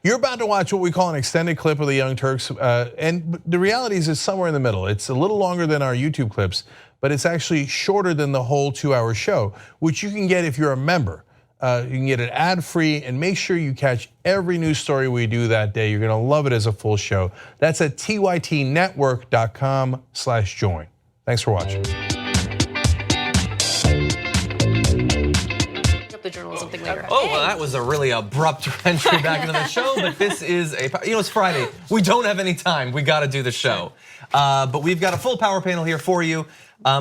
You're about to watch what we call an extended clip of the Young Turks, and the reality is it's somewhere in the middle. It's a little longer than our YouTube clips, but it's actually shorter than the whole 2-hour show, which you can get if you're a member. You can get it ad-free, and make sure you catch every news story we do that day. You're gonna love it as a full show. That's at tytnetwork.com/join. Thanks for watching. The journal something later. Oh, well, that was a really abrupt entry back into the show, but this is it's Friday. We don't have any time. We got to do the show. But we've got a full power panel here for you.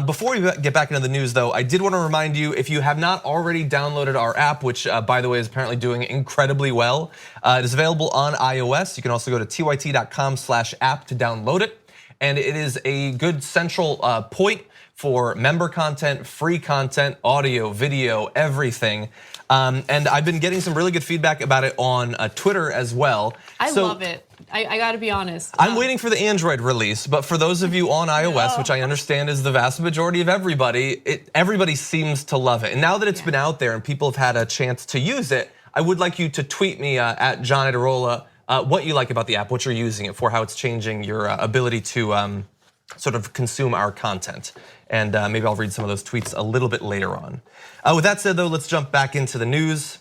Before we get back into the news, though, I did want to remind you, if you have not already downloaded our app, which, by the way, is apparently doing incredibly well, it is available on iOS. You can also go to tyt.com/app to download it. And it is a good central point for member content, free content, audio, video, everything. And I've been getting some really good feedback about it on Twitter as well. I love it. I gotta be honest. I'm waiting for the Android release, but for those of you on iOS, which I understand is the vast majority of everybody, everybody seems to love it. And now that it's been out there and people have had a chance to use it, I would like you to tweet me at John Adarola what you like about the app, what you're using it for, how it's changing your ability to sort of consume our content. And maybe I'll read some of those tweets a little bit later on. With that said, though, let's jump back into the news.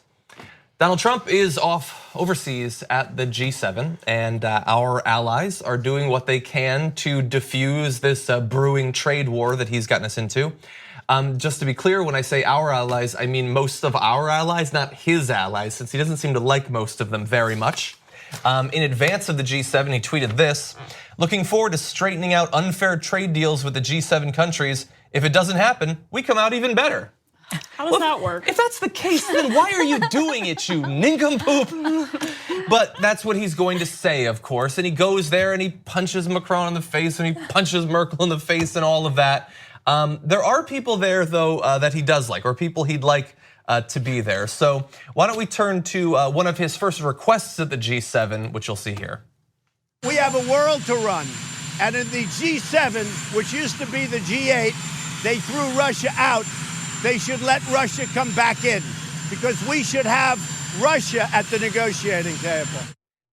Donald Trump is off overseas at the G7, and our allies are doing what they can to diffuse this brewing trade war that he's gotten us into. Just to be clear, when I say our allies, I mean most of our allies, not his allies, since he doesn't seem to like most of them very much. In advance of the G7, he tweeted this: looking forward to straightening out unfair trade deals with the G7 countries. If it doesn't happen, we come out even better. How does that work? If that's the case, then why are you doing it, you nincompoop? But that's what he's going to say, of course. And he goes there and he punches Macron in the face and he punches Merkel in the face and all of that. There are people there, though, that he does like, or people he'd like to be there. So why don't we turn to one of his first requests at the G7, which you'll see here. We have a world to run. And in the G7, which used to be the G8, they threw Russia out. They should let Russia come back in, because we should have Russia at the negotiating table.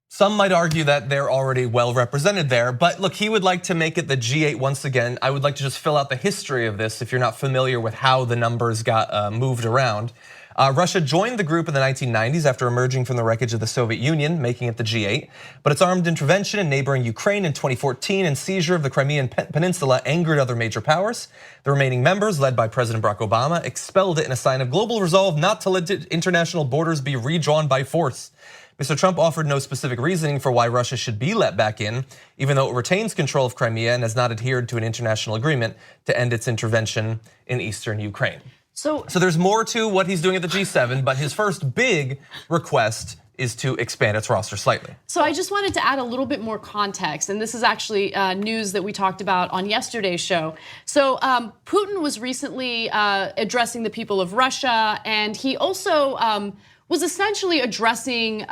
Some might argue that they're already well represented there, but look, he would like to make it the G8 once again. I would like to just fill out the history of this if you're not familiar with how the numbers got moved around. Russia joined the group in the 1990s after emerging from the wreckage of the Soviet Union, making it the G8. But its armed intervention in neighboring Ukraine in 2014 and seizure of the Crimean Peninsula angered other major powers. The remaining members, led by President Barack Obama, expelled it in a sign of global resolve not to let international borders be redrawn by force. Mr. Trump offered no specific reasoning for why Russia should be let back in, even though it retains control of Crimea and has not adhered to an international agreement to end its intervention in eastern Ukraine. So there's more to what he's doing at the G7, but his first big request is to expand its roster slightly. So I just wanted to add a little bit more context, and this is actually news that we talked about on yesterday's show. So Putin was recently addressing the people of Russia, and he also was essentially addressing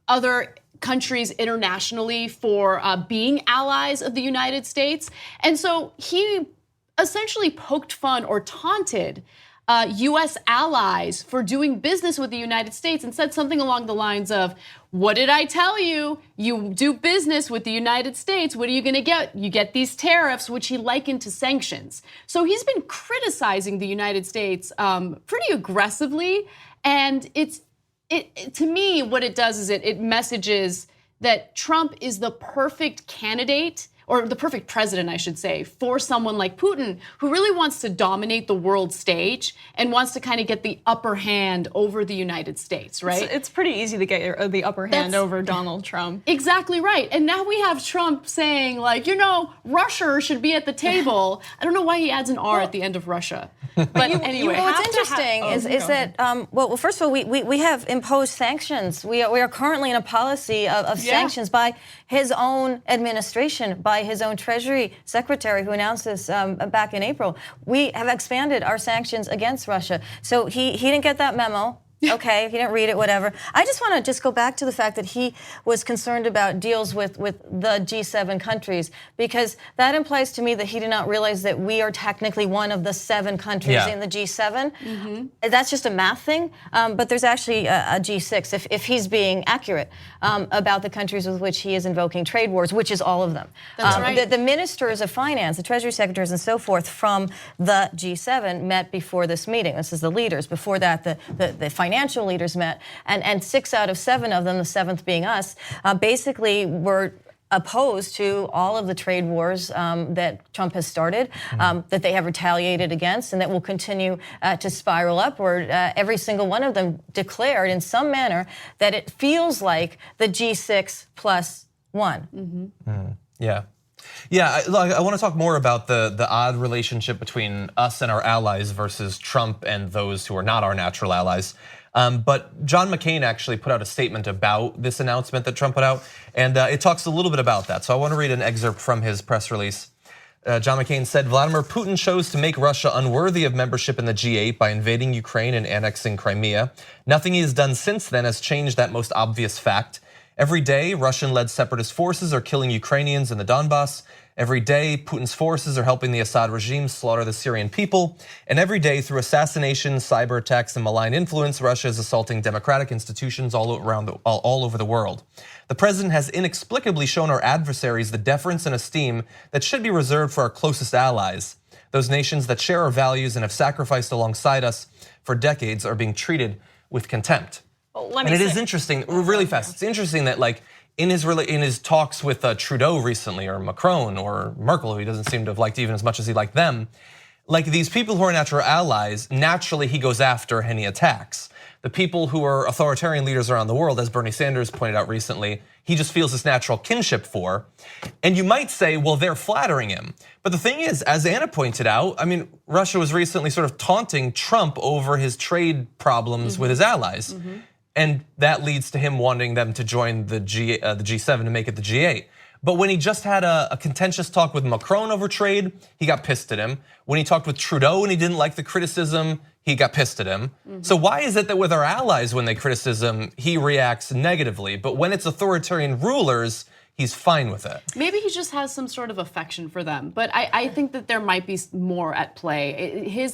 other countries internationally for being allies of the United States. And so he essentially poked fun or taunted US allies for doing business with the United States and said something along the lines of, what did I tell you? You do business with the United States, what are you gonna get? You get these tariffs, which he likened to sanctions. So he's been criticizing the United States pretty aggressively, and to me, what it does is it messages that Trump is the perfect candidate, or the perfect president, I should say, for someone like Putin, who really wants to dominate the world stage and wants to kind of get the upper hand over the United States, right? It's pretty easy to get the upper hand over Donald Trump. Exactly right. And now we have Trump saying, like, Russia should be at the table. I don't know why he adds an R at the end of Russia. But anyway. What's interesting is that, well, first of all, we have imposed sanctions. We are currently in a policy of sanctions by his own administration, by his own Treasury Secretary, who announced this back in April. We have expanded our sanctions against Russia. So he didn't get that memo. Okay, if you didn't read it, whatever. I just want to go back to the fact that he was concerned about deals with the G7 countries, because that implies to me that he did not realize that we are technically one of the 7 countries in the G7. That's just a math thing, but there's actually a G6, if he's being accurate about the countries with which he is invoking trade wars, which is all of them. That's right. The ministers of finance, the treasury secretaries and so forth from the G7 met before this meeting. This is the leaders. Before that, the financial leaders met, and 6 out of 7 of them, the 7th being us, basically were opposed to all of the trade wars that Trump has started, that they have retaliated against, and that will continue to spiral upward. Every single one of them declared in some manner that it feels like the G6 plus 1. Yeah. Yeah, I want to talk more about the odd relationship between us and our allies versus Trump and those who are not our natural allies. But John McCain actually put out a statement about this announcement that Trump put out, and it talks a little bit about that. So I want to read an excerpt from his press release. John McCain said, Vladimir Putin chose to make Russia unworthy of membership in the G8 by invading Ukraine and annexing Crimea. Nothing he has done since then has changed that most obvious fact. Every day, Russian-led separatist forces are killing Ukrainians in the Donbass. Every day, Putin's forces are helping the Assad regime slaughter the Syrian people. And every day, through assassination, cyber attacks, and malign influence, Russia is assaulting democratic institutions all over the world. The president has inexplicably shown our adversaries the deference and esteem that should be reserved for our closest allies. Those nations that share our values and have sacrificed alongside us for decades are being treated with contempt. And it is interesting, really fast. It's interesting that, like, in his talks with Trudeau recently, or Macron, or Merkel, who he doesn't seem to have liked even as much as he liked them, like these people who are natural allies, naturally he goes after and he attacks. The people who are authoritarian leaders around the world, as Bernie Sanders pointed out recently, he just feels this natural kinship for. And you might say, well, they're flattering him. But the thing is, as Anna pointed out, I mean, Russia was recently sort of taunting Trump over his trade problems with his allies. And that leads to him wanting them to join the G7 to make it the G8. But when he just had a contentious talk with Macron over trade, he got pissed at him. When he talked with Trudeau and he didn't like the criticism, he got pissed at him. So why is it that with our allies, when they criticism, he reacts negatively, but when it's authoritarian rulers, he's fine with it? Maybe he just has some sort of affection for them, but I think that there might be more at play.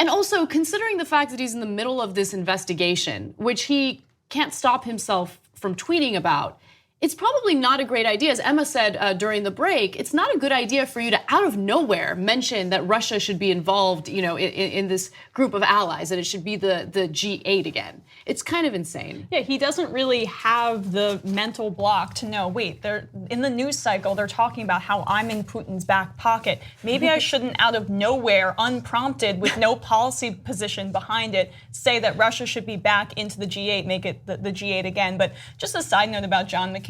And also, considering the fact that he's in the middle of this investigation, which he can't stop himself from tweeting about, it's probably not a great idea. As Emma said during the break, it's not a good idea for you to, out of nowhere, mention that Russia should be involved, in this group of allies, that it should be the G8 again. It's kind of insane. Yeah, he doesn't really have the mental block to know, wait, they're in the news cycle, they're talking about how I'm in Putin's back pocket. Maybe I shouldn't, out of nowhere, unprompted, with no policy position behind it, say that Russia should be back into the G8, make it the G8 again. But just a side note about John McCain,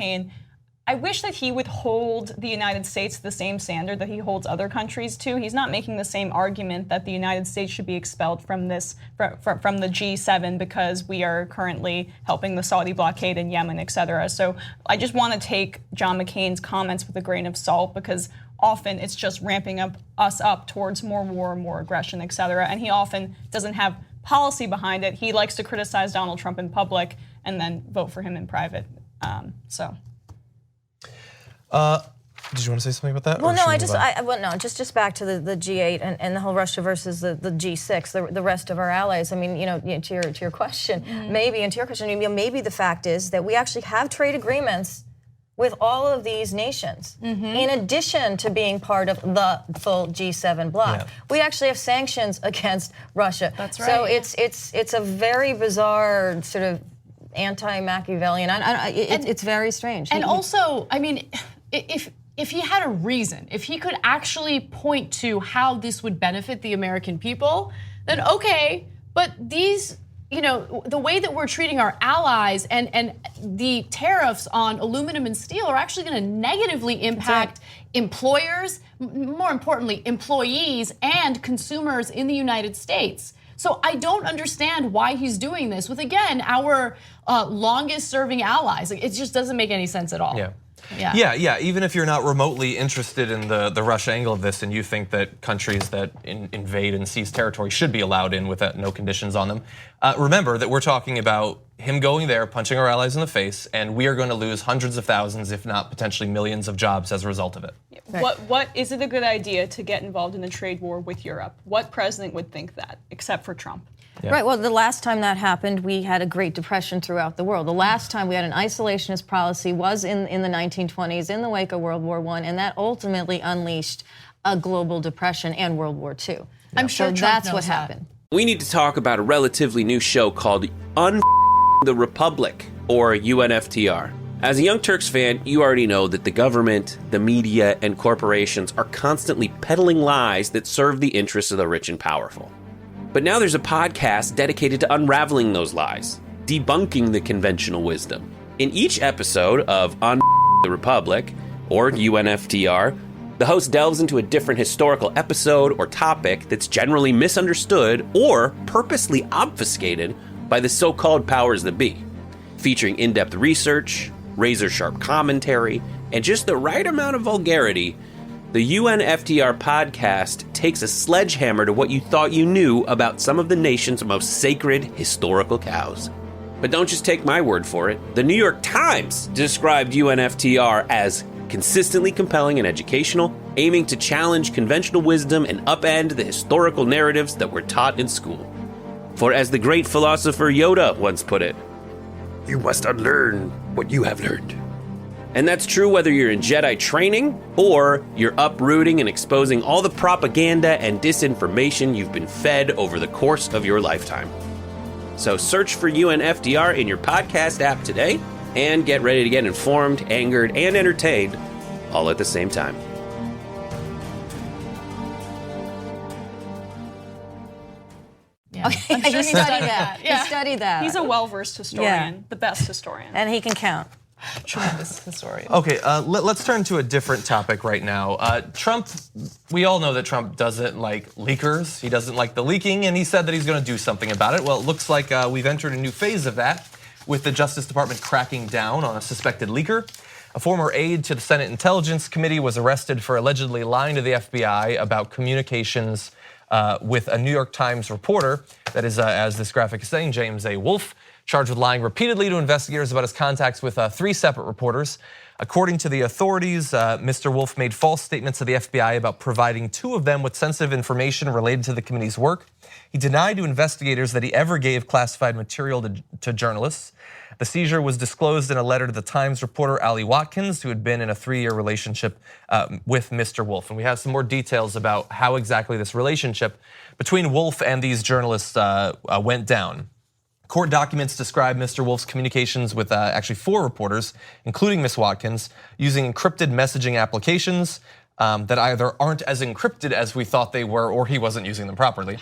I wish that he would hold the United States to the same standard that he holds other countries to. He's not making the same argument that the United States should be expelled from the G7 because we are currently helping the Saudi blockade in Yemen, et cetera. So I just want to take John McCain's comments with a grain of salt, because often it's just ramping us up towards more war, more aggression, et cetera. And he often doesn't have policy behind it. He likes to criticize Donald Trump in public and then vote for him in private. Did you want to say something about that? Well, no, just back to the G8 and the whole Russia versus the G6, the rest of our allies. I mean, to your question, maybe the fact is that we actually have trade agreements with all of these nations, in addition to being part of the full G7 bloc. Yeah. We actually have sanctions against Russia. That's right. So it's a very bizarre sort of anti-Machiavellian. It's very strange. And also, I mean, if he had a reason, if he could actually point to how this would benefit the American people, then okay. But these, the way that we're treating our allies and the tariffs on aluminum and steel are actually going to negatively impact employers, more importantly, employees and consumers in the United States. So I don't understand why he's doing this with, again, our longest serving allies. It just doesn't make any sense at all. Yeah. Yeah. Even if you're not remotely interested in the Russia angle of this, and you think that countries that invade and seize territory should be allowed in with no conditions on them, remember that we're talking about him going there, punching our allies in the face, and we are going to lose hundreds of thousands, if not potentially millions, of jobs as a result of it. What is it a good idea to get involved in a trade war with Europe? What president would think that, except for Trump? Yeah. Right, well, the last time that happened, we had a Great Depression throughout the world. The last time we had an isolationist policy was in the 1920s, in the wake of World War I, and that ultimately unleashed a global depression and World War II. I'm sure Trump that's knows what that. happened. We need to talk about a relatively new show called the Republic, or UNFTR. As a Young Turks fan, you already know that the government, the media, and corporations are constantly peddling lies that serve the interests of the rich and powerful. But now there's a podcast dedicated to unraveling those lies, debunking the conventional wisdom. In each episode of the Republic, or UNFTR, the host delves into a different historical episode or topic that's generally misunderstood or purposely obfuscated by the so-called powers that be, featuring in-depth research, razor-sharp commentary, and just the right amount of vulgarity. The UNFTR podcast takes a sledgehammer to what you thought you knew about some of the nation's most sacred historical cows. But don't just take my word for it. The New York Times described UNFTR as consistently compelling and educational, aiming to challenge conventional wisdom and upend the historical narratives that were taught in school. For as the great philosopher Yoda once put it, you must unlearn what you have learned. And that's true whether you're in Jedi training or you're uprooting and exposing all the propaganda and disinformation you've been fed over the course of your lifetime. So search for UNFTR in your podcast app today and get ready to get informed, angered, and entertained all at the same time. Okay, I'm sure he studied that. Yeah. He studied that. He's a well-versed historian, the best historian. And he can count. Tremendous historian. Okay, let's turn to a different topic right now. Trump, we all know that Trump doesn't like leakers. He doesn't like the leaking, and he said that he's going to do something about it. Well, it looks like we've entered a new phase of that, with the Justice Department cracking down on a suspected leaker. A former aide to the Senate Intelligence Committee was arrested for allegedly lying to the FBI about communications with a New York Times reporter, that is, as this graphic is saying, James A. Wolfe, charged with lying repeatedly to investigators about his contacts with 3 separate reporters. According to the authorities, Mr. Wolfe made false statements to the FBI about providing 2 of them with sensitive information related to the committee's work. He denied to investigators that he ever gave classified material to journalists. The seizure was disclosed in a letter to the Times reporter Ali Watkins, who had been in a 3-year relationship with Mr. Wolfe. And we have some more details about how exactly this relationship between Wolfe and these journalists went down. Court documents describe Mr. Wolfe's communications with actually 4 reporters, including Ms. Watkins, using encrypted messaging applications that either aren't as encrypted as we thought they were, or he wasn't using them properly.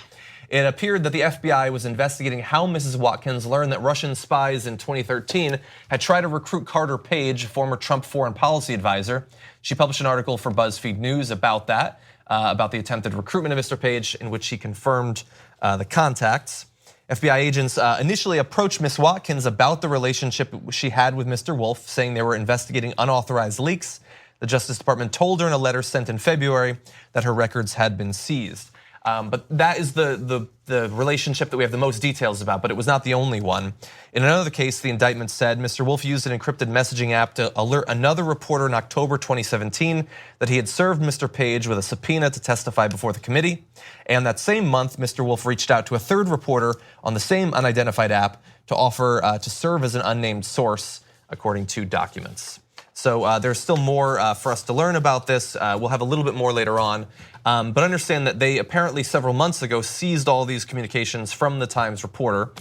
It appeared that the FBI was investigating how Mrs. Watkins learned that Russian spies in 2013 had tried to recruit Carter Page, a former Trump foreign policy advisor. She published an article for BuzzFeed News about that, about the attempted recruitment of Mr. Page, in which she confirmed the contacts. FBI agents initially approached Ms. Watkins about the relationship she had with Mr. Wolfe, saying they were investigating unauthorized leaks. The Justice Department told her in a letter sent in February that her records had been seized. But that is the relationship that we have the most details about, but it was not the only one. In another case, the indictment said Mr. Wolfe used an encrypted messaging app to alert another reporter in October 2017 that he had served Mr. Page with a subpoena to testify before the committee. And that same month, Mr. Wolfe reached out to a third reporter on the same unidentified app to offer to serve as an unnamed source, according to documents. So there's still more for us to learn about this. We'll have a little bit more later on. But understand that they apparently several months ago seized all these communications from the Times reporter,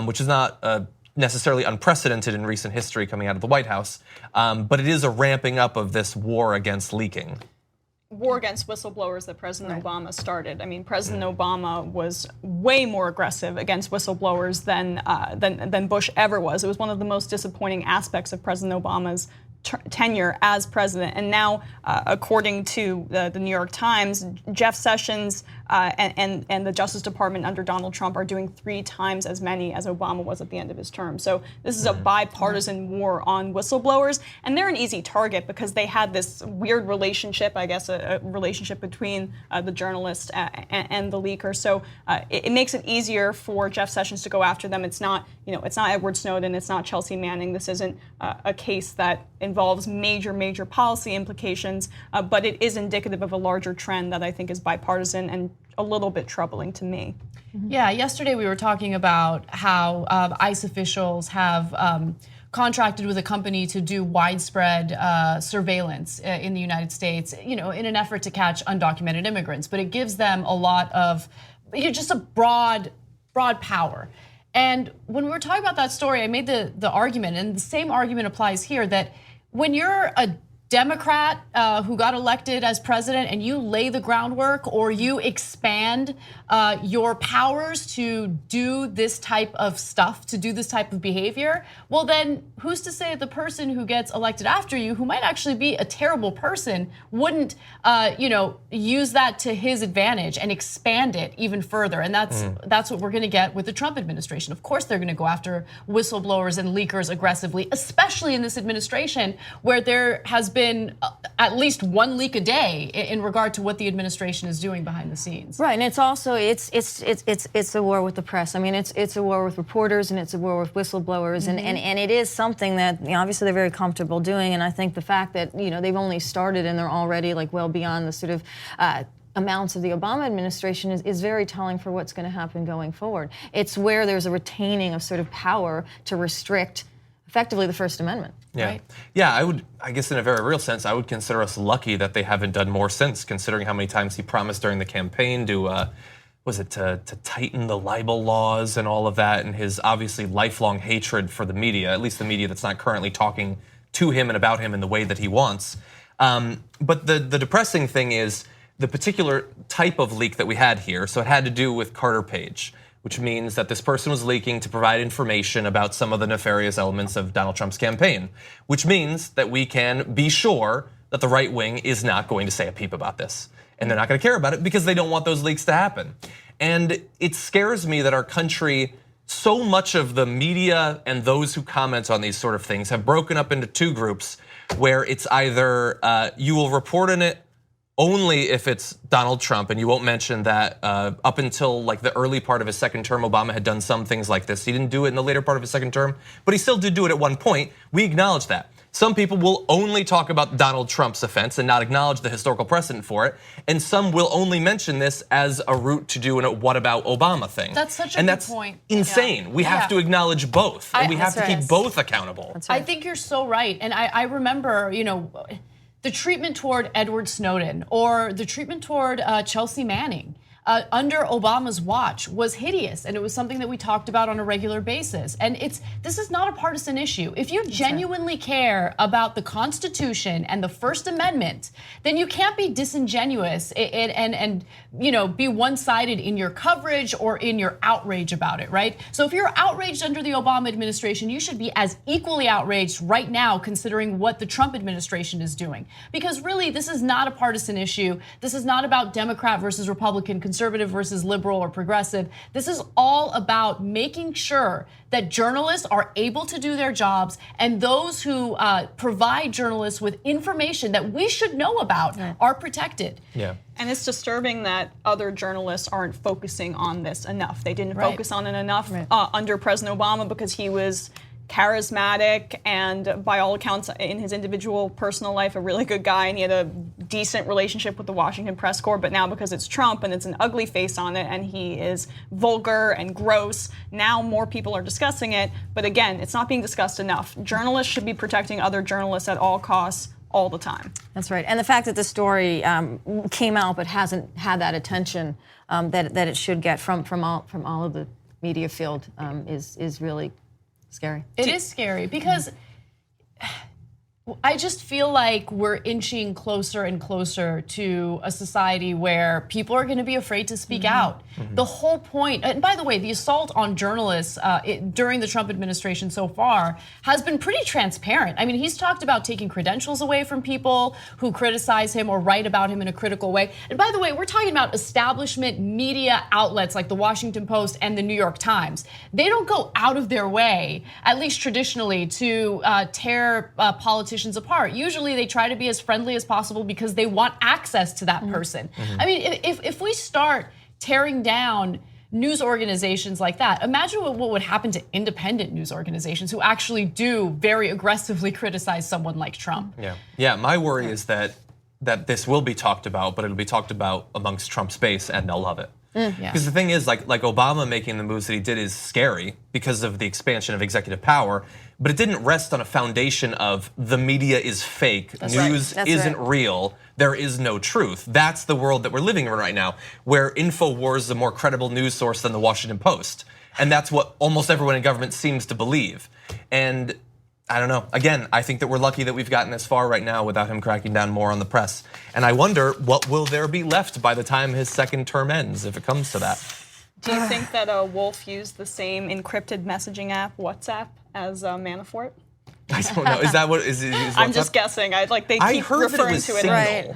which is not necessarily unprecedented in recent history coming out of the White House. But it is a ramping up of this war against leaking. War against whistleblowers that President Obama started. I mean, President Obama was way more aggressive against whistleblowers than Bush ever was. It was one of the most disappointing aspects of President Obama's tenure as president. And now, according to the New York Times, Jeff Sessions and the Justice Department under Donald Trump are doing 3 times as many as Obama was at the end of his term. So this is a bipartisan war on whistleblowers, and they're an easy target because they had this weird relationship, I guess, a relationship between the journalist and the leaker. So it makes it easier for Jeff Sessions to go after them. It's not, it's not Edward Snowden, it's not Chelsea Manning. This isn't a case that involves major policy implications, but it is indicative of a larger trend that I think is bipartisan and a little bit troubling to me. Yeah, yesterday we were talking about how ICE officials have contracted with a company to do widespread surveillance in the United States, in an effort to catch undocumented immigrants. But it gives them a lot of, just a broad power. And when we were talking about that story, I made the argument, and the same argument applies here, that when you're a Democrat who got elected as president and you lay the groundwork or you expand your powers to do this type of stuff, to do this type of behavior, well then who's to say that the person who gets elected after you, who might actually be a terrible person, wouldn't use that to his advantage and expand it even further? And that's what we're gonna get with the Trump administration. Of course they're gonna go after whistleblowers and leakers aggressively, especially in this administration where there has been at least 1 leak a day in regard to what the administration is doing behind the scenes. Right, and it's also it's a war with the press. I mean, it's a war with reporters and it's a war with whistleblowers, and it is something that obviously they're very comfortable doing. And I think the fact that they've only started and they're already like well beyond the sort of amounts of the Obama administration is very telling for what's going to happen going forward. It's where there's a retaining of sort of power to restrict effectively the First Amendment. Yeah, right? Yeah. I guess in a very real sense, I would consider us lucky that they haven't done more since, considering how many times he promised during the campaign to, to tighten the libel laws and all of that, and his obviously lifelong hatred for the media, at least the media that's not currently talking to him and about him in the way that he wants. But the depressing thing is the particular type of leak that we had here. So it had to do with Carter Page, which means that this person was leaking to provide information about some of the nefarious elements of Donald Trump's campaign, which means that we can be sure that the right wing is not going to say a peep about this. And they're not going to care about it because they don't want those leaks to happen. And it scares me that our country, so much of the media and those who comment on these sort of things have broken up into 2 groups where it's either you will report on it only if it's Donald Trump, and you won't mention that up until like the early part of his second term, Obama had done some things like this. He didn't do it in the later part of his second term, but he still did do it at one point. We acknowledge that. Some people will only talk about Donald Trump's offense and not acknowledge the historical precedent for it, and some will only mention this as a route to do a what about Obama thing. That's such a good point. Insane. Yeah. We have to acknowledge both, and we have to keep right. both accountable. That's right. I think you're so right, and I remember, the treatment toward Edward Snowden or the treatment toward Chelsea Manning under Obama's watch was hideous, and it was something that we talked about on a regular basis. And this is not a partisan issue. If you genuinely care about the Constitution and the First Amendment, then you can't be disingenuous and be one-sided in your coverage or in your outrage about it, right? So if you're outraged under the Obama administration, you should be as equally outraged right now considering what the Trump administration is doing. Because really, this is not a partisan issue. This is not about Democrat versus Republican, conservative versus liberal or progressive. This is all about making sure that journalists are able to do their jobs, and those who provide journalists with information that we should know about are protected. Yeah. And it's disturbing that other journalists aren't focusing on this enough. They didn't focus on it enough under President Obama because he was charismatic and, by all accounts, in his individual personal life, a really good guy, and he had a decent relationship with the Washington press corps. But now, because it's Trump and it's an ugly face on it and he is vulgar and gross, now more people are discussing it. But again, it's not being discussed enough. Journalists should be protecting other journalists at all costs, all the time. That's right. And the fact that the story came out but hasn't had that attention that it should get from all of the media field is really scary. It is scary because I just feel like we're inching closer and closer to a society where people are going to be afraid to speak out. The whole point, and by the way, the assault on journalists during the Trump administration so far has been pretty transparent. I mean, he's talked about taking credentials away from people who criticize him or write about him in a critical way. And by the way, we're talking about establishment media outlets like the Washington Post and the New York Times. They don't go out of their way, at least traditionally, to tear politicians apart. Usually they try to be as friendly as possible because they want access to that person. I mean, if we start tearing down news organizations like that, imagine what would happen to independent news organizations who actually do very aggressively criticize someone like Trump. Yeah, my worry is that this will be talked about, but it'll be talked about amongst Trump's base and they'll love it. Because the thing is, like Obama making the moves that he did is scary because of the expansion of executive power, but it didn't rest on a foundation of the media is fake, news isn't real, there is no truth. That's the world that we're living in right now, where InfoWars is a more credible news source than the Washington Post. And that's what almost everyone in government seems to believe. And I don't know. Again, I think that we're lucky that we've gotten this far right now without him cracking down more on the press. And I wonder what will there be left by the time his second term ends, if it comes to that. Do you think that Wolf used the same encrypted messaging app, WhatsApp, as Manafort? I don't know. Is that what is I'm just guessing. They keep referring to it. Signal,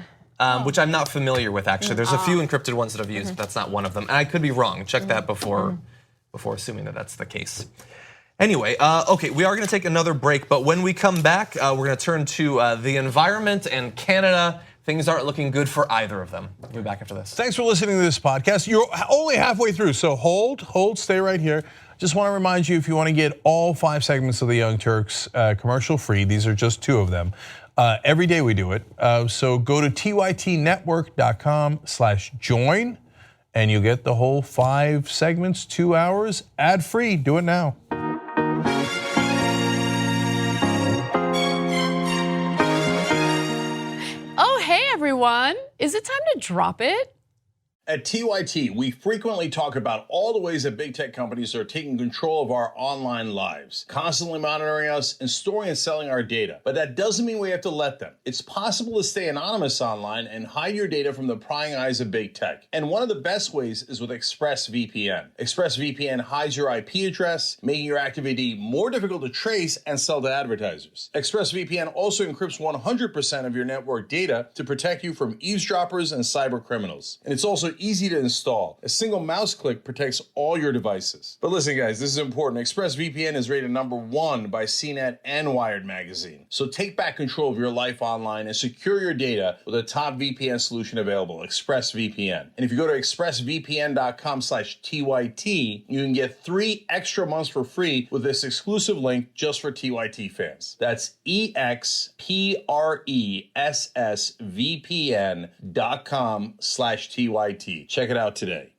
which I'm not familiar with actually. There's a few encrypted ones that I've used, but that's not one of them. And I could be wrong. Check that before assuming that that's the case. Anyway, okay, we are going to take another break, but when we come back, we're going to turn to the environment and Canada. Things aren't looking good for either of them. We'll be back after this. Thanks for listening to this podcast. You're only halfway through, so hold, stay right here. Just want to remind you, if you want to get all 5 segments of the Young Turks commercial free, these are just 2 of them. Every day we do it. So go to tytnetwork.com/join and you'll get the whole 5 segments, 2 hours, ad free. Do it now. Oh, hey everyone. Is it time to drop it? At TYT, we frequently talk about all the ways that big tech companies are taking control of our online lives, constantly monitoring us and storing and selling our data. But that doesn't mean we have to let them. It's possible to stay anonymous online and hide your data from the prying eyes of big tech. And one of the best ways is with ExpressVPN. ExpressVPN hides your IP address, making your activity more difficult to trace and sell to advertisers. ExpressVPN also encrypts 100% of your network data to protect you from eavesdroppers and cyber criminals. And it's also easy to install. A single mouse click protects all your devices. But listen guys, this is important. ExpressVPN is rated #1 by CNET and Wired magazine. So take back control of your life online and secure your data with a top VPN solution available, ExpressVPN. And if you go to expressvpn.com/TYT, you can get 3 extra months for free with this exclusive link just for TYT fans. That's expressvpn.com/TYT. Check it out today.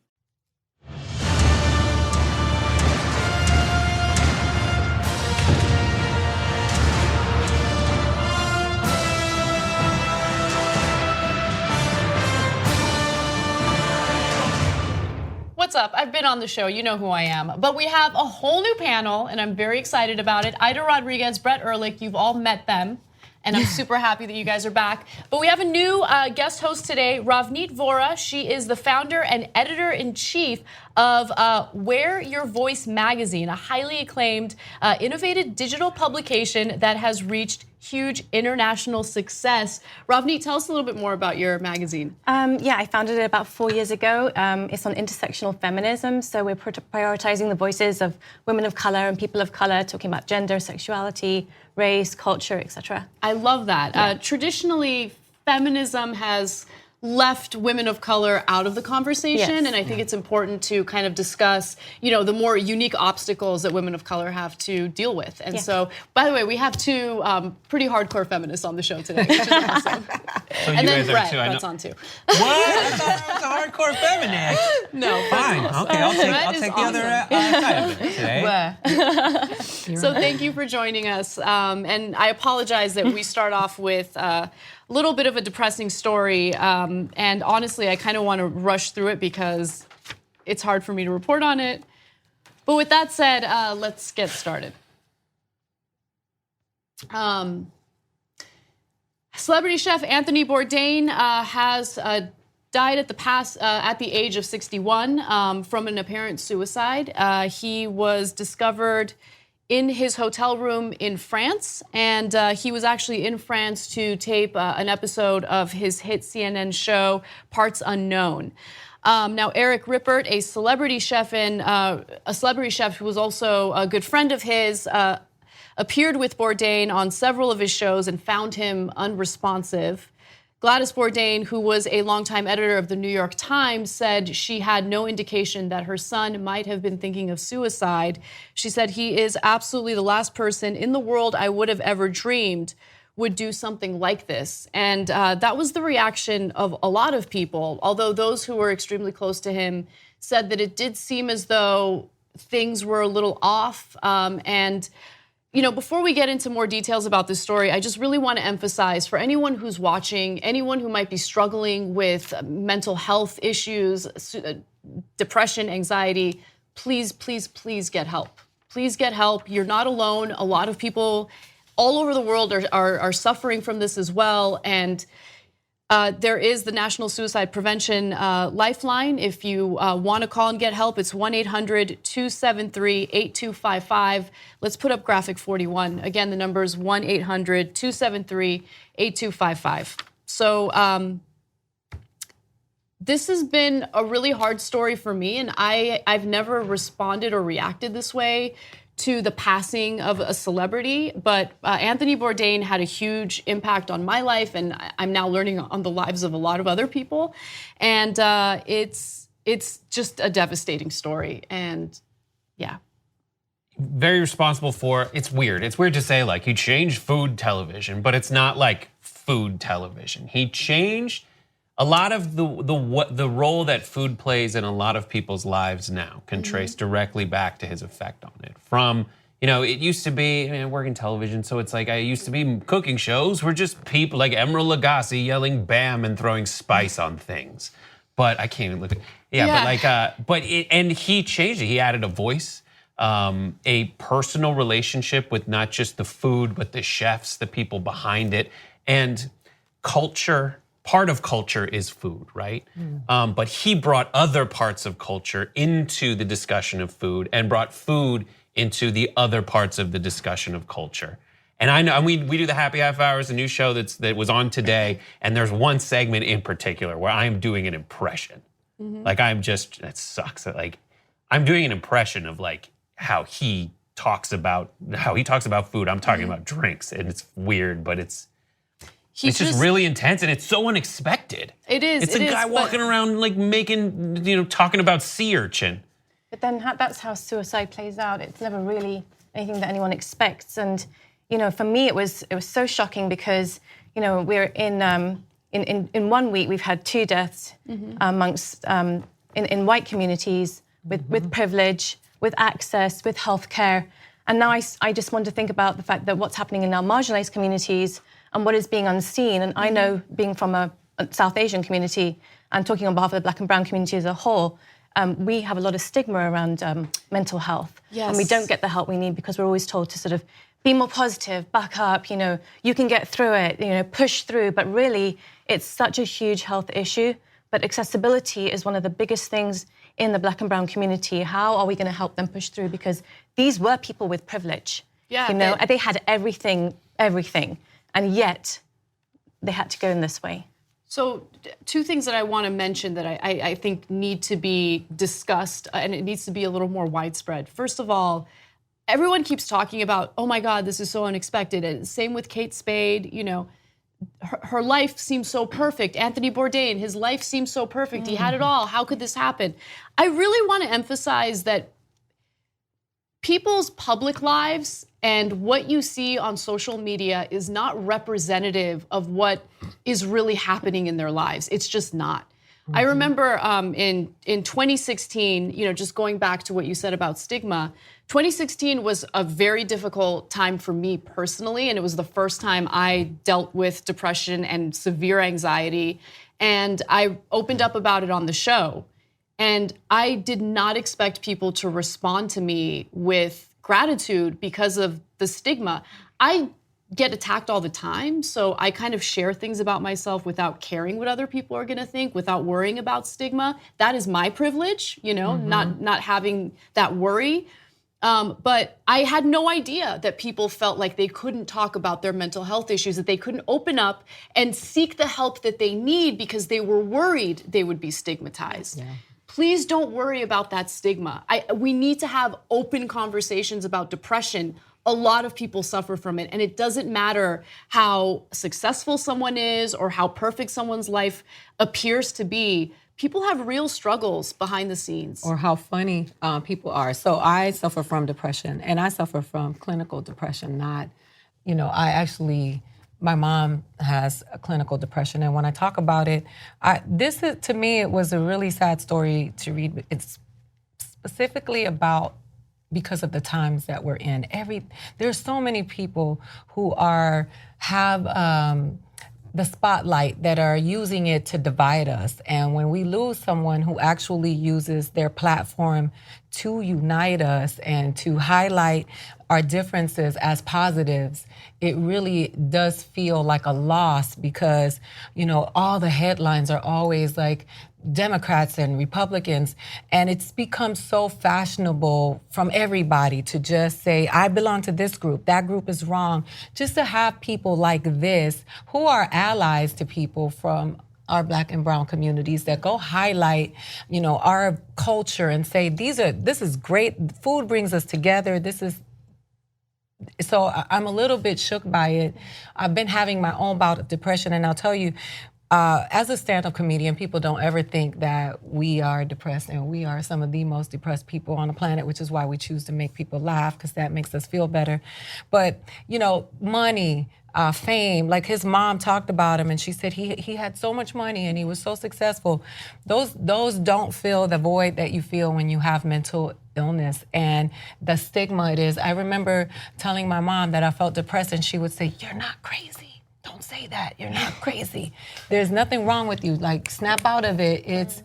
What's up? I've been on the show, you know who I am. But we have a whole new panel, and I'm very excited about it. Ida Rodriguez, Brett Ehrlich, you've all met them. And I'm super happy that you guys are back. But we have a new guest host today, Ravneet Vora. She is the founder and editor-in-chief of Wear Your Voice magazine, a highly acclaimed, innovative digital publication that has reached huge international success. Ravneet, tell us a little bit more about your magazine. Yeah, I founded it about 4 years ago. It's on intersectional feminism, so we're prioritizing the voices of women of color and people of color, talking about gender, sexuality, race, culture, etc. I love that. Yeah. Traditionally, feminism has left women of color out of the conversation, Yes. and I think it's important to kind of discuss, the more unique obstacles that women of color have to deal with. And so, by the way, we have 2 pretty hardcore feminists on the show today, which is awesome. So And you then guys are Brett, too. Brett's on too. What? I thought I was a hardcore feminist. No, Fine. Okay, I'll take the other side of it today. So thank you for joining us. And I apologize that we start off with a little bit of a depressing story. And honestly, I kind of want to rush through it because it's hard for me to report on it. But with that said, let's get started. Celebrity chef Anthony Bourdain has died at the age of 61 from an apparent suicide. He was discovered in his hotel room in France, and he was actually in France to tape an episode of his hit CNN show, Parts Unknown. Now, Eric Rippert, a celebrity chef who was also a good friend of his, appeared with Bourdain on several of his shows and found him unresponsive. Gladys Bordain, who was a longtime editor of the New York Times, said she had no indication that her son might have been thinking of suicide. She said, he is absolutely the last person in the world I would have ever dreamed would do something like this. And that was the reaction of a lot of people, although those who were extremely close to him said that it did seem as though things were a little off. And you know, before we get into more details about this story, I just really want to emphasize for anyone who's watching, anyone who might be struggling with mental health issues, depression, anxiety, please, please, please get help. Please get help. You're not alone. A lot of people all over the world are suffering from this as well. And there is the National Suicide Prevention Lifeline. If you want to call and get help, it's 1-800-273-8255. Let's put up graphic 41. Again, the number is 1-800-273-8255. So this has been a really hard story for me, and I've never responded or reacted this way to the passing of a celebrity, but Anthony Bourdain had a huge impact on my life, and I'm now learning on the lives of a lot of other people, and it's just a devastating story, and yeah. Very responsible for, it's weird to say like he changed food television, but it's not like food television. He changed a lot of the role that food plays in a lot of people's lives now can trace directly back to his effect on it. From, you know, it used to be, I mean, I work in television, so it's like I used to be cooking shows were just people like Emeril Lagasse yelling "bam" and throwing spice on things. But I can't even look at, and he changed it. He added a voice, a personal relationship with not just the food, but the chefs, the people behind it, and culture. Part of culture is food, right? But he brought other parts of culture into the discussion of food and brought food into the other parts of the discussion of culture. And I know, and we do the Happy Half Hours, a new show that was on today, and there's one segment in particular where I'm doing an impression. Like that sucks. Like I'm doing an impression of like how he talks about food. I'm talking about drinks, and it's weird, but it's just really intense, and it's so unexpected. It is. It's a guy walking around like talking about sea urchin. But then that's how suicide plays out. It's never really anything that anyone expects. And for me, it was so shocking because we're in 1 week we've had 2 deaths amongst in white communities with privilege, with access, with healthcare. And now I just want to think about the fact that what's happening in our marginalized communities and what is being unseen. And I know, being from a South Asian community and talking on behalf of the Black and brown community as a whole, we have a lot of stigma around mental health. Yes. And we don't get the help we need because we're always told to sort of be more positive, back up, you can get through it, push through. But really, it's such a huge health issue. But accessibility is one of the biggest things in the Black and brown community. How are we going to help them push through? Because these were people with privilege. Yeah, they had everything. And yet, they had to go in this way. So 2 things that I want to mention that I think need to be discussed, and it needs to be a little more widespread. First of all, everyone keeps talking about, oh my God, this is so unexpected. And same with Kate Spade, her life seems so perfect. Anthony Bourdain, his life seems so perfect. He had it all. How could this happen? I really want to emphasize that people's public lives and what you see on social media is not representative of what is really happening in their lives. It's just not. I remember in 2016, just going back to what you said about stigma, 2016 was a very difficult time for me personally, and it was the first time I dealt with depression and severe anxiety, and I opened up about it on the show. And I did not expect people to respond to me with gratitude because of the stigma. I get attacked all the time, so I kind of share things about myself without caring what other people are gonna think, without worrying about stigma. That is my privilege, not having that worry. But I had no idea that people felt like they couldn't talk about their mental health issues, that they couldn't open up and seek the help that they need because they were worried they would be stigmatized. Yeah. Please don't worry about that stigma. We need to have open conversations about depression. A lot of people suffer from it, and it doesn't matter how successful someone is or how perfect someone's life appears to be. People have real struggles behind the scenes. Or how funny people are. So I suffer from depression, and I suffer from clinical depression, not, my mom has a clinical depression, and when I talk about it, to me, it was a really sad story to read. It's specifically about because of the times that we're in. There's so many people who have the spotlight that are using it to divide us. And when we lose someone who actually uses their platform to unite us and to highlight our differences as positives, it really does feel like a loss because, all the headlines are always like Democrats and Republicans, and it's become so fashionable from everybody to just say, I belong to this group, that group is wrong. Just to have people like this who are allies to people from our Black and brown communities that go highlight, our culture and say, this is great, food brings us together, so I'm a little bit shook by it. I've been having my own bout of depression, and I'll tell you, as a stand-up comedian, people don't ever think that we are depressed, and we are some of the most depressed people on the planet, which is why we choose to make people laugh, because that makes us feel better. But, money, fame, like his mom talked about him, and she said he had so much money and he was so successful. Those don't fill the void that you feel when you have mental illness and the stigma it is. I remember telling my mom that I felt depressed, and she would say, "You're not crazy. Don't say that. You're not crazy. There's nothing wrong with you. Like, snap out of it. It's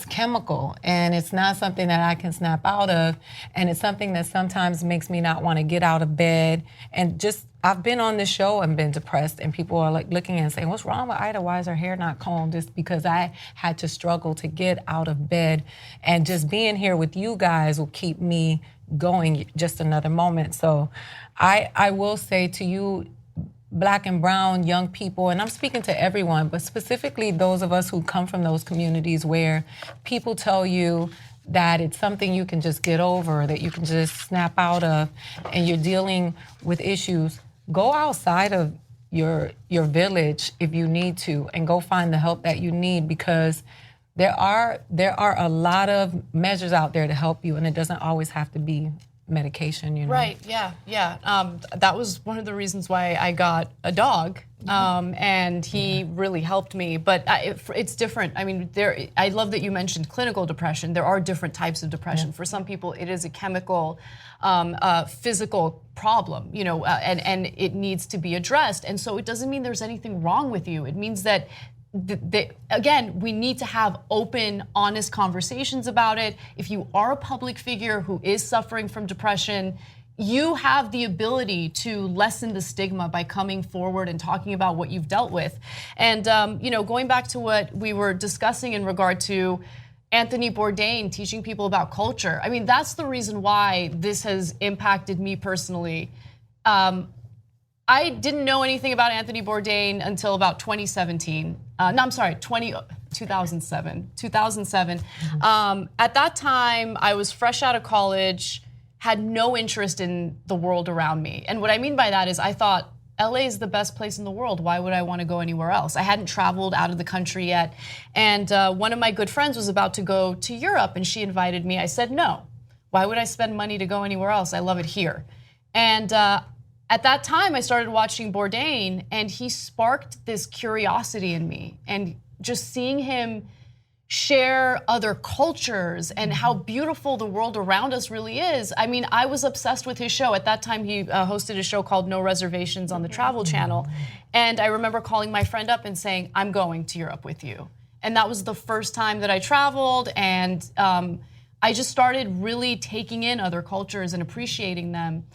chemical, and it's not something that I can snap out of, and it's something that sometimes makes me not want to get out of bed. And I've been on this show and been depressed, and people are like looking and saying, "What's wrong with Ida? Why is her hair not combed?" It's because I had to struggle to get out of bed, and just being here with you guys will keep me going just another moment. So I will say to you, Black and brown young people, and I'm speaking to everyone, but specifically those of us who come from those communities where people tell you that it's something you can just get over, that you can just snap out of, and you're dealing with issues, go outside of your village if you need to, and go find the help that you need, because there are a lot of measures out there to help you, and it doesn't always have to be medication, Right, yeah. That was one of the reasons why I got a dog, and he really helped me. But it's different. I mean, I love that you mentioned clinical depression. There are different types of depression. Yeah. For some people, it is a chemical, physical problem, and it needs to be addressed. And so it doesn't mean there's anything wrong with you. It means that again, we need to have open, honest conversations about it. If you are a public figure who is suffering from depression, you have the ability to lessen the stigma by coming forward and talking about what you've dealt with. And going back to what we were discussing in regard to Anthony Bourdain teaching people about culture, I mean, that's the reason why this has impacted me personally. I didn't know anything about Anthony Bourdain until about 2017. 2007. 2007. At that time, I was fresh out of college, had no interest in the world around me. And what I mean by that is I thought, LA is the best place in the world. Why would I want to go anywhere else? I hadn't traveled out of the country yet. And one of my good friends was about to go to Europe, and she invited me. I said, no. Why would I spend money to go anywhere else? I love it here. And at that time, I started watching Bordain, and he sparked this curiosity in me. And just seeing him share other cultures and how beautiful the world around us really is. I mean, I was obsessed with his show. At that time, he hosted a show called No Reservations on the Travel Channel. And I remember calling my friend up and saying, I'm going to Europe with you. And that was the first time that I traveled. And I just started really taking in other cultures and appreciating them.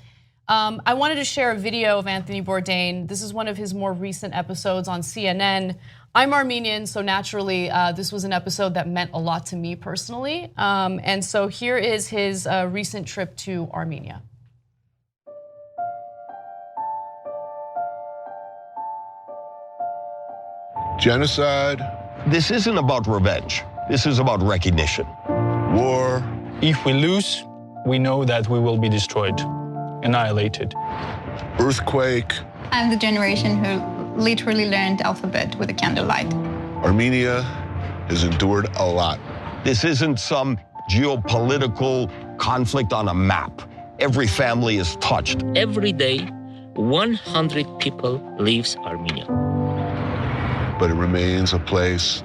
I wanted to share a video of Anthony Bourdain. This is one of his more recent episodes on CNN. I'm Armenian, so naturally, this was an episode that meant a lot to me personally. And so here is his recent trip to Armenia. Genocide. This isn't about revenge. This is about recognition. War. If we lose, we know that we will be destroyed, annihilated. Earthquake. I'm the generation who literally learned alphabet with a candlelight. Armenia has endured a lot. This isn't some geopolitical conflict on a map. Every family is touched. Every day, 100 people leaves Armenia. But it remains a place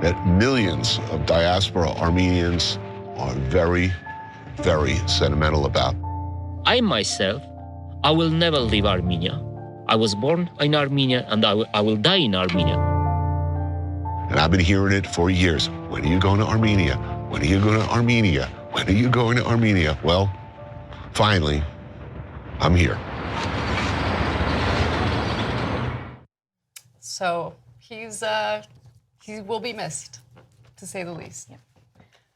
that millions of diaspora Armenians are very, very sentimental about. I myself, I will never leave Armenia. I was born in Armenia and I will die in Armenia. And I've been hearing it for years. When are you going to Armenia? When are you going to Armenia? When are you going to Armenia? Well, finally, I'm here. So he will be missed, to say the least. Yeah.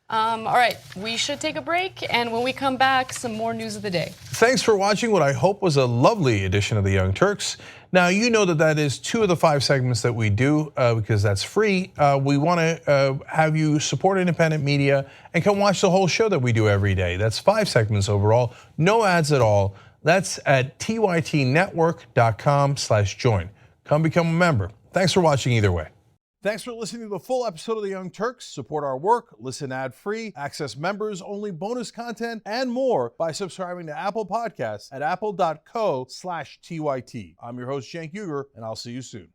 All right, we should take a break, and when we come back, some more news of the day. Thanks for watching what I hope was a lovely edition of the Young Turks. Now, you know that is 2 of the 5 segments that we do because that's free. We want to have you support independent media and come watch the whole show that we do every day. That's 5 segments overall, no ads at all. That's at tytnetwork.com/join. Come become a member. Thanks for watching either way. Thanks for listening to the full episode of The Young Turks. Support our work, listen ad-free, access members-only bonus content, and more by subscribing to Apple Podcasts at apple.co/TYT. I'm your host, Cenk Uygur, and I'll see you soon.